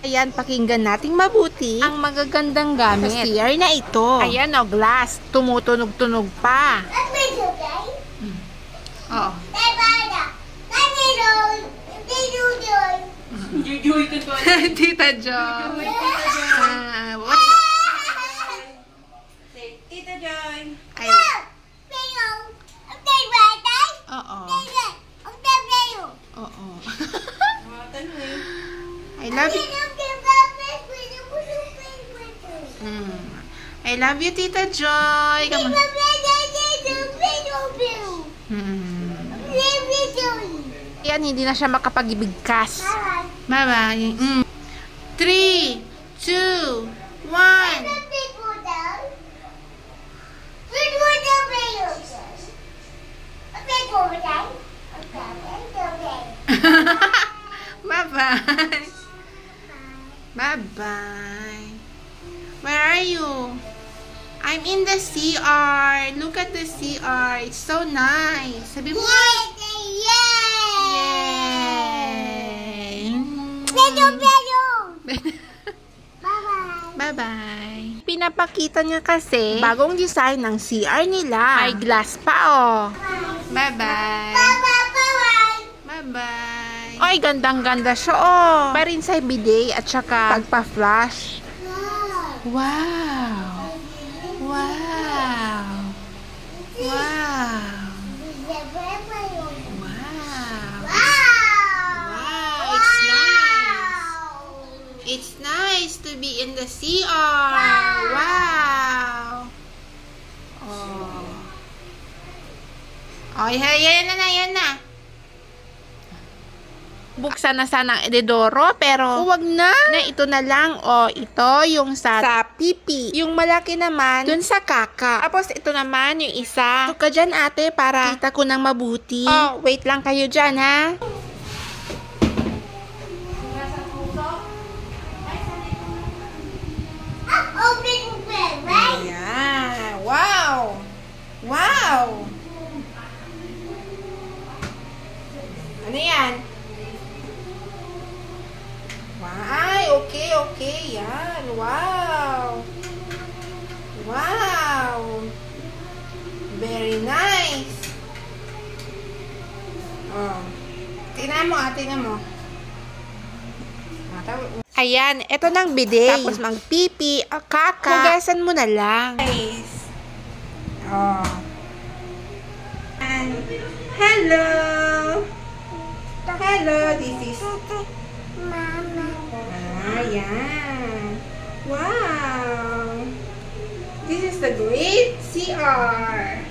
Ayan, pakinggan nating mabuti ang magagandang gamit sa CR na ito. Ayan, o, glass. Tumutunog-tunog pa. Oo. Tita Joy. Tita Joy. Oo. Oo. I love you. I love you, Tita Joy. Come on. Yan, hindi na siya makapag-ibigkas. Bye-bye. 3, 2, 1. Bye-bye. Bye-bye. Where are you? I'm in the CR. Look at the CR. It's so nice. Sabi mo. Yay! Bye-bye. Pinapakita niya kasi bagong design ng CR nila. May glass pa, oh. Bye-bye. Bye-bye. Ay, gandang-ganda siya, oh. Pa rin sa bidet at saka pagpa-flash. Wow. Wow. Wow. It's nice to be in the CR. Wow. Oh. Oh, yan na. Buksan na sana ang ededoro, pero huwag na. Ito na lang. Oh, ito yung sa pipi. Yung malaki naman, dun sa kaka. Tapos ito naman, yung isa. Ito ka dyan, ate, para kita ko ng mabuti. Oh, wait lang kayo dyan, ha? Yeah. Wow. Wow. Ano yan? Ay, okay. Yan. Wow. Wow. Very nice. Oh. Tingnan mo. Ayan, ito ng bidet. Tapos magpipi, kaka. Hugasan mo na lang. Nice. Oh. And, hello. This is Mama. Ayan. Wow. This is the great CR.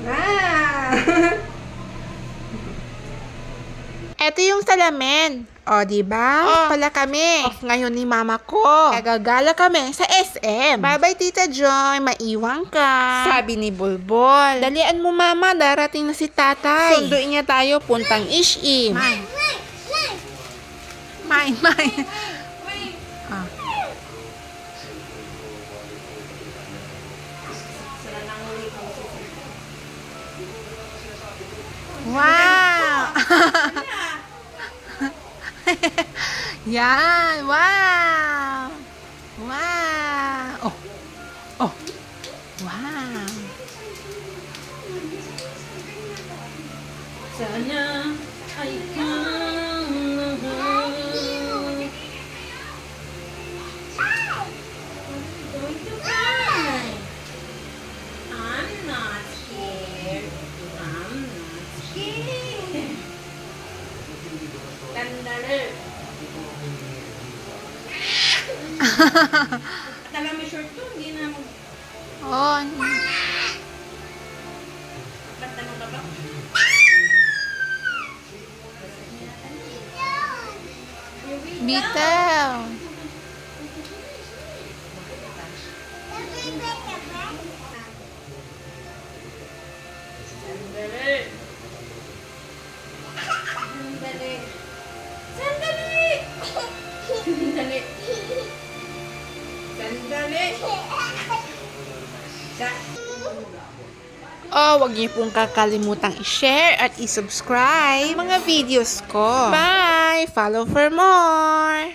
Wow. Ito yung salamin. O, diba? Pala kami. Off ngayon ni mama ko. Gagala kami sa SM. Bye-bye, Tita Joy. Maiwan ka. Sabi ni Bulbol. Dalian mo, mama. Darating na si tatay. Sunduin niya tayo puntang Ishim. Mine. Ah. Wow! Yan! Wow! Wow! Oh! Wow! Sana ay kang mahal. Going to cry. I'm not scared. Tandali. Tala mo short to, hindi na mag... Oh. Tanong ka ba? Bitaw. Oh, wag niyo pong kakalimutang i-share at i-subscribe mga videos ko. Bye! Follow for more!